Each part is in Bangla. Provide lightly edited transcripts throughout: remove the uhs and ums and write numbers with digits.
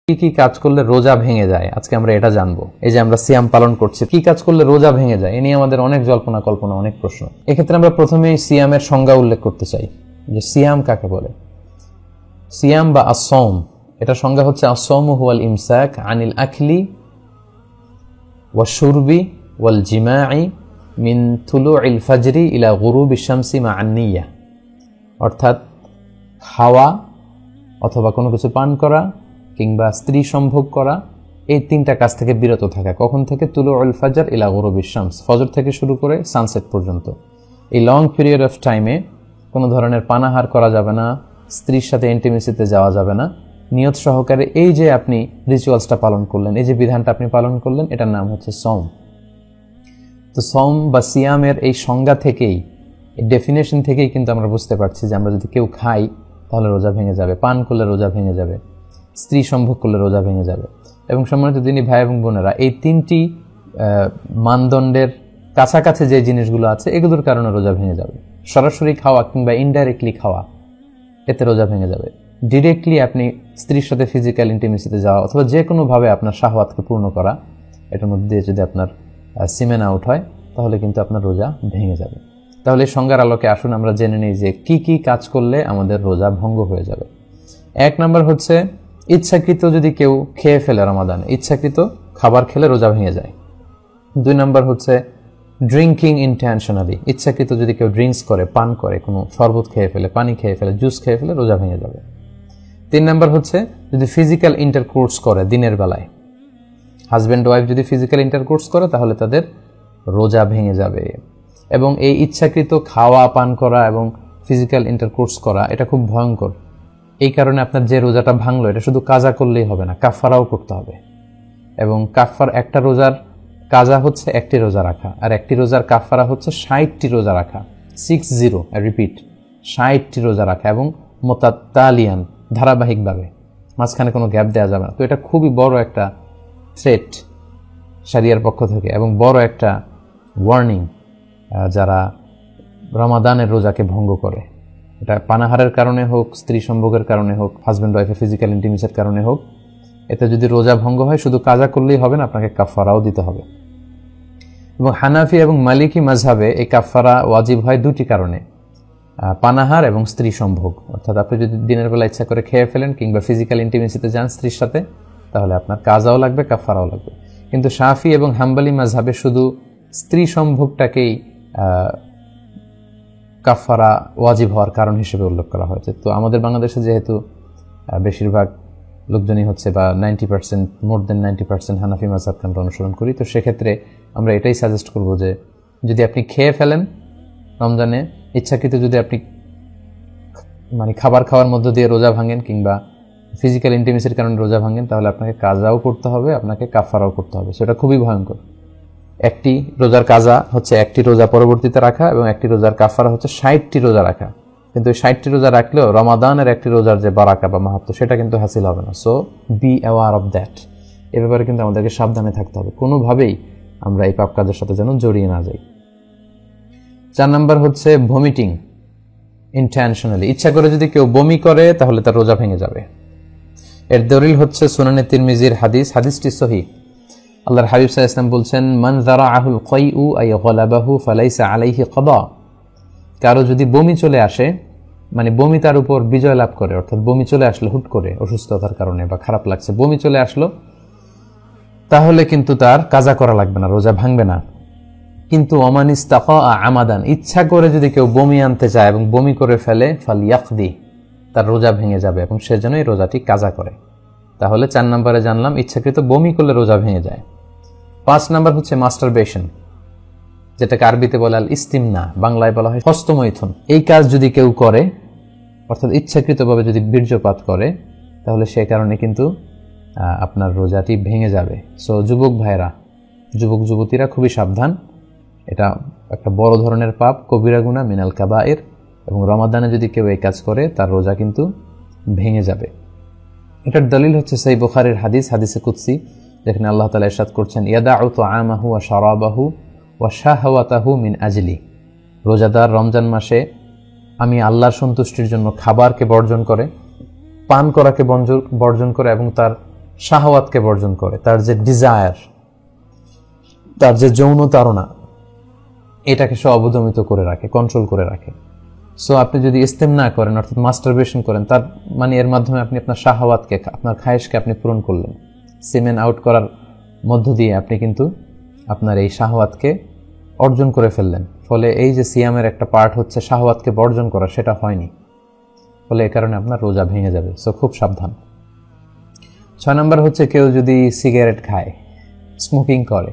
কি কি কাজ করলে রোজা ভেঙে যায় আজকে আমরা এটা জানবো। এই যে আমরা সিয়াম পালন করছি, কি কাজ করলে রোজা ভেঙে যায় এ নিয়ে আমাদের অনেক জল্পনা কল্পনা, অনেক প্রশ্ন। এক্ষেত্রে আমরা প্রথমেই সিয়ামের সংজ্ঞা উল্লেখ করতে চাই যে সিয়াম কাকে বলে। সিয়াম বা আসওম, এটা সংজ্ঞা হচ্ছে আসওমু হুয়াল ইমসাক আনিল আখলি ওয়া শুরবি ওয়াল জিমাই মিন তুলুইল ফাজরি ইলা গুরুবিশ শামসি মা আন-নিয়্যাহ, অর্থাৎ খাওয়া অথবা কোনো কিছু পান করা কিংবা স্ত্রী সম্ভোগ করা, এই তিনটা কাজ থেকে বিরত থাকা। কখন থেকে? তুলুউল ফাজর ইলা গুরুবিশ শামস, ফজর থেকে শুরু করে সানসেট পর্যন্ত। এই লং পিরিয়ড অফ টাইমে কোনো ধরনের পানাহার করা যাবে না, স্ত্রীর সাথে ইন্টিমেসিতে যাওয়া যাবে না। নিয়ত সহকারে এই যে আপনি রিচুয়ালসটা পালন করলেন, এই যে বিধানটা আপনি পালন করলেন, এটার নাম হচ্ছে সওম। তো সওম বা সিয়ামের এই সংজ্ঞা থেকেই, এই ডেফিনেশন থেকেই কিন্তু আমরা বুঝতে পারছি যে আমরা যদি কেউ খাই তাহলে রোজা ভেঙে যাবে, পান করলে রোজা ভেঙে যাবে, স্ত্রী সম্ভোগ করলে রোজা ভেঙে যাবে। এবং সম্মানিত দিনী ভাই এবং বোনেরা, এই তিনটি মানদণ্ডের কাছাকাছি যে জিনিসগুলো আছে এগুলোর কারণে রোজা ভেঙে যাবে। সরাসরি খাওয়া কিংবা ইনডাইরেক্টলি খাওয়া, এতে রোজা ভেঙে যাবে। ডিরেক্টলি আপনি স্ত্রীর সাথে ফিজিক্যাল ইন্টিমেসিতে যাওয়া অথবা যে কোনোভাবে আপনার শাহওয়াতকে পূর্ণ করা, এটার মধ্যে দিয়ে যদি আপনার সিমেন আউট হয় তাহলে কিন্তু আপনার রোজা ভেঙে যাবে। তাহলে এই সংজ্ঞার আলোকে আসুন আমরা জেনে নিই যে কি কি কাজ করলে আমাদের রোজা ভঙ্গ হয়ে যাবে। 1 নম্বর হচ্ছে ইচ্ছাকৃত যদি কেউ খেয়ে ফেলে রমাদানে, ইচ্ছাকৃত খাবার খেলে রোজা ভেঙে যায়। 2 নম্বর হচ্ছে ড্রিঙ্কিং ইনটেনশনালি, ইচ্ছাকৃত যদি কেউ ড্রিঙ্কস করে, পান করে, কোনো শরবত খেয়ে ফেলে, পানি খেয়ে ফেলে, জুস খেয়ে ফেলে, রোজা ভেঙে যাবে। 3 নম্বর হচ্ছে যদি ফিজিক্যাল ইন্টারকোর্স করে দিনের বেলায়, হাজব্যান্ড ওয়াইফ যদি ফিজিক্যাল ইন্টারকোর্স করে তাহলে তাদের রোজা ভেঙে যাবে। এবং এই ইচ্ছাকৃত খাওয়া, পান করা এবং ফিজিক্যাল ইন্টারকোর্স করা এটা খুব ভয়ঙ্কর। এই কারণে আপনার যে রোজাটা ভাঙলো এটা শুধু কাজা করলেই হবে না, কাফারাও করতে হবে। এবং কাফার একটা রোজার কাজা হচ্ছে একটি রোজা রাখা, আর একটি রোজার কাফারা হচ্ছে 60টি রোজা রাখা। 60, রিপিট, 60টি রোজা রাখা এবং মোতাতালিয়ান, ধারাবাহিকভাবে, মাঝখানে কোনো গ্যাপ দেওয়া যাবে না। তো এটা খুবই বড় একটা থ্রেট শরিয়ার পক্ষ থেকে এবং বড় একটা ওয়ার্নিং যারা রমাদানের রোজাকে ভঙ্গ করে। এটা পানাহারের কারণে হোক, স্ত্রী সম্ভোগের কারণে হোক, হাজব্যান্ড ওয়াইফের ফিজিক্যাল ইন্টিমেসির কারণে হোক, এতে যদি রোজা ভঙ্গ হয় শুধু কাজা করলেই হবে না, আপনাকে কাফারাও দিতে হবে। এবং হানাফি এবং মালিকি মাযহাবে এই কাফারা ওয়াজিব হয় 2টি কারণে, পানাহার এবং স্ত্রী সম্ভোগ। অর্থাৎ আপনি যদি দিনের বেলা ইচ্ছা করে খেয়ে ফেলেন কিংবা ফিজিক্যাল ইন্টিমেসিতে যান স্ত্রীর সাথে, তাহলে আপনার কাজাও লাগবে, কাফারাও লাগবে। কিন্তু শাফি এবং হাম্বলি মাযহাবে শুধু স্ত্রী সম্ভোগটাকেই কাফারা ওয়াজিব হওয়ার কারণ হিসেবে উল্লেখ করা হয়েছে। তো আমাদের বাংলাদেশে যেহেতু বেশিরভাগ লোকজনই হচ্ছে বা 90%, মোর দেন 90% হানাফি মাযহাবকে আমরা অনুসরণ করি, তো সেক্ষেত্রে আমরা এটাই সাজেস্ট করব যে যদি আপনি খেয়ে ফেলেন রমজানে ইচ্ছাকৃত, যদি আপনি মানে খাবার খাওয়ার মধ্য দিয়ে রোজা ভাঙেন কিংবা ফিজিক্যাল ইন্টিমেসির কারণে রোজা ভাঙেন, তাহলে আপনাকে কাজাও করতে হবে, আপনাকে কাফারাও করতে হবে। সেটা খুবই ভয়ঙ্কর। একটি রোজার কাজা হচ্ছে একটি রোজা পরবর্তীতে রাখা এবং একটি রোজার কাফারা হচ্ছে 60টি রোজা রাখা। কিন্তু এই 60টি রোজা রাখলেও রমাদানের একটি রোজার যে বারাকা বা মাহাত্ম্য সেটা কিন্তু হাসিল হবে না। So be aware of that. এ ব্যাপারে কিন্তু আমাদেরকে সাবধানে থাকতে হবে, কোনোভাবেই আমরা এই পাপ কাজের সাথে যেন জড়িয়ে না যাই। 4 নম্বর হচ্ছে ভমিটিং ইনটেনশনালি, ইচ্ছা করে যদি কেউ বমি করে তাহলে তার রোজা ভেঙে যাবে। এর দলিল হচ্ছে সুনানে তিরমিজির হাদিস, হাদিসটি সহিহ। আল্লাহর হাবিব সাল্লাল্লাহু আলাইহি ওয়াসাল্লাম বলছেন, মান যারাআহুল কাইউ আই গালাবাহু ফালাইসা আলাইহি কাদা। কারো যদি বমি চলে আসে, মানে বমি তার উপর বিজয় লাভ করে, অর্থাৎ বমি চলে আসলো হুট করে অসুস্থতার কারণে বা খারাপ লাগছে, বমি চলে আসলো, তাহলে কিন্তু তার কাজা করা লাগবে না, রোজা ভাঙবে না। কিন্তু ওমান ইস্তাকা আমাদান, ইচ্ছা করে যদি কেউ বমি আনতে চায় এবং বমি করে ফেলে, ফালইয়াকদি, তার রোজা ভেঙে যাবে এবং সেজন্য এই রোজাটি কাজা করে। তাহলে 4 নম্বরে জানলাম ইচ্ছাকৃত বমি করলে রোজা ভেঙে যায়। 5 নম্বর হচ্ছে মাস্টারবেশন, যেটাকে আরবিতে বলে আল ইস্তিমনা, বাংলায় বলা হয় হস্তমৈথুন। এই কাজ যদি কেউ করে, অর্থাৎ ইচ্ছাকৃতভাবে যদি বীর্যপাত করে, তাহলে সে কারণে কিন্তু আপনার রোজাটি ভেঙে যাবে। সো যুবক ভাইরা, যুবক যুবতীরা খুবই সাবধান, এটা একটা বড় ধরনের পাপ, কবিরা গুনাহ, মিনাল কাবায়ের। এবং রমাদানে যদি কেউ এই কাজ করে তার রোজা কিন্তু ভেঙে যাবে। এটার দলিল হচ্ছে সহিহ বুখারীর হাদিস, হাদিসে কুদসি, যেখানে আল্লাহ তাআলা ইরশাদ করছেন, ইয়াদাউ তুআমাহু ওয়া শারাবাহু ওয়া শাহওয়াতাহু মিন আজলি। রোজাদার রমজান মাসে আমি আল্লাহর সন্তুষ্টির জন্য খাবারকে বর্জন করে, পান করাকে বর্জন করে এবং তার শাহওয়াতকে বর্জন করে, তার যে ডিজায়ার, তার যে যৌন তাড়না, এটাকে সে অবদমিত করে রাখে, কন্ট্রোল করে রাখে। সো আপনি যদি ইস্তেমনা করেন, অর্থাৎ মাস্টারবেশন করেন, তার মানে এর মাধ্যমে আপনি আপনার শাহওয়াতকে, আপনার খায়েশকে আপনি পূরণ করলেন। সিমেন আউট করার মধ্য দিয়ে আপনি কিন্তু আপনার এই শাহওয়াতকে অর্জন করে ফেললেন। ফলে এই যে সিয়ামের একটা পার্ট হচ্ছে শাহওয়াতকে বর্জন করা, সেটা হয়নি। ফলে এ কারণে আপনার রোজা ভেঙে যাবে। সো খুব সাবধান। 6 নম্বর হচ্ছে কেউ যদি সিগারেট খায়, স্মোকিং করে,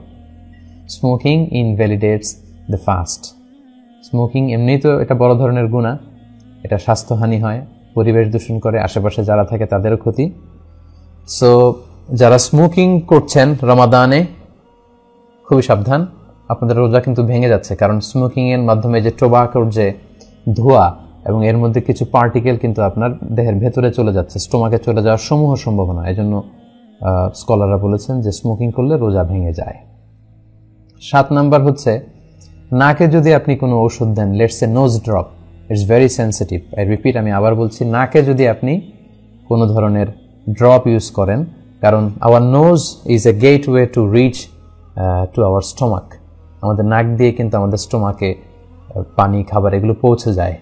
স্মোকিং ইনভ্যালিডেটস দ্য ফাস্ট। স্মোকিং এমনি তো এটা বড় ধরনের গুনাহ, এটা স্বাস্থ্যহানি হয়, পরিবেশ দূষণ করে, আশেপাশে যারা থাকে তাদেরও ক্ষতি। সো যারা স্মোকিং করছেন রমাদানে, খুবই সাবধান, আপনাদের রোজা কিন্তু ভেঙে যাচ্ছে। কারণ স্মোকিং এর মাধ্যমে যে টোবাকোর যে ধোঁয়া এবং এর মধ্যে কিছু পার্টিকেল কিন্তু আপনার দেহের ভেতরে চলে যাচ্ছে, স্টোমাকে চলে যাওয়ার সমূহ সম্ভাবনা। এই জন্য স্কলাররা বলেছেন যে স্মোকিং করলে রোজা ভেঙে যায়। 7 নাম্বার হচ্ছে নাকে যদি আপনি কোনো ওষুধ দেন, let's say nose drop, it's very sensitive. I repeat, আমি আবার বলছি, নাকে যদি আপনি কোনো ধরনের ড্রপ ইউজ করেন, কারণ our nose is a gateway to reach to our stomach. আমাদের নাক দিয়ে কিন্তু আমাদের স্টোমাকে পানি, খাবার এগুলো পৌঁছে যায়।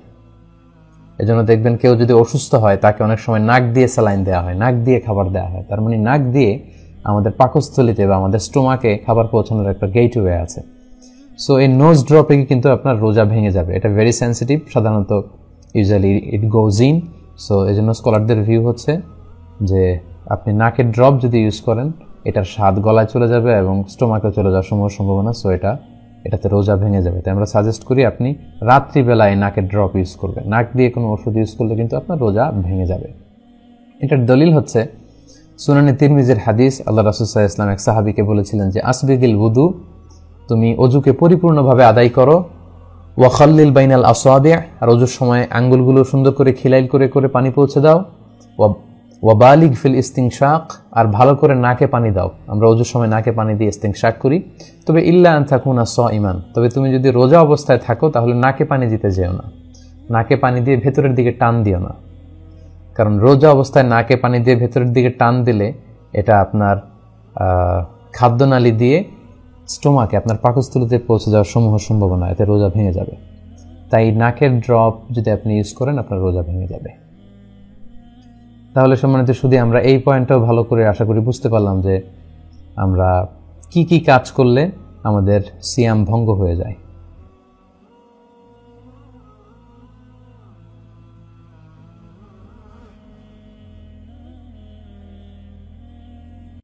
এজন্য দেখবেন কেউ যদি অসুস্থ হয়, তাকে অনেক সময় নাক দিয়ে স্যালাইন দেওয়া হয়, নাক দিয়ে খাবার দেওয়া হয়। তার মানে নাক দিয়ে আমাদের পাকস্থলিতে বা আমাদের স্টোমাকে খাবার পৌঁছানোর একটা গেটওয়ে আছে। সো এই নোজ ড্রপে কিন্তু আপনার রোজা ভেঙে যাবে। এটা ভেরি সেন্সিটিভ, সাধারণত usually it goes in. So এই জন্য স্কলারদের ভিউ হচ্ছে যে আপনি নাকের ড্রপ যদি ইউজ করেন, এটার স্বাদ গলায় চলে যাবে এবং স্টোমাকে চলে যাওয়ার সম্ভাবনা। সো এটাতে রোজা ভেঙে যাবে। তাই আমরা সাজেস্ট করি আপনি রাত্রিবেলায় নাকের ড্রপ ইউজ করবেন। নাক দিয়ে কোনো ওষুধ ইউজ করলে কিন্তু আপনার রোজা ভেঙে যাবে। এটার দলিল হচ্ছে সুনানে তিরমিজির হাদিস। আল্লাহ রাসূল সাল্লাল্লাহু আলাইহি ওয়াসাল্লাম এক সাহাবীকে বলেছিলেন যে আসবিগিল wudu, তুমি ওযুকে পরিপূর্ণভাবে আদায় করো, ওয়া খাল্লিল বাইনাল আসাবি', আর ওযুর সময় আঙ্গুলগুলো সুন্দর করে খিলাইল করে করে পানি পৌঁছে দাও, ওয়া বালিগ ফিল ইস্তিনশাক, আর ভালো করে নাকে পানি দাও। আমরা ওযুর সময় নাকে পানি দিয়ে ইস্তিনশাক করি। তবে ইল্লা আন তাকুনা সাইমান, তবে তুমি যদি রোজা অবস্থায় থাকো তাহলে নাকে পানি দিতে যেও না, নাকে পানি দিয়ে ভেতরের দিকে টান দিও না। কারণ রোজা অবস্থায় নাকে পানি দিয়ে ভেতরের দিকে টান দিলে এটা আপনার খাদ্যনালী দিয়ে স্টোমাকে, আপনার পাকস্থলীতে পৌঁছে যাওয়ার সমূহ সম্ভাবনা, এতে রোজা ভেঙে যাবে। তাই নাকের ড্রপ যদি আপনি ইউজ করেন, আপনার রোজা ভেঙে যাবে। তাহলে সম্মানিত শুধু আমরা এই পয়েন্টটাও ভালো করে আশা করি বুঝতে পারলাম যে আমরা কি কি কাজ করলে আমাদের সিয়াম ভঙ্গ হয়ে যায়।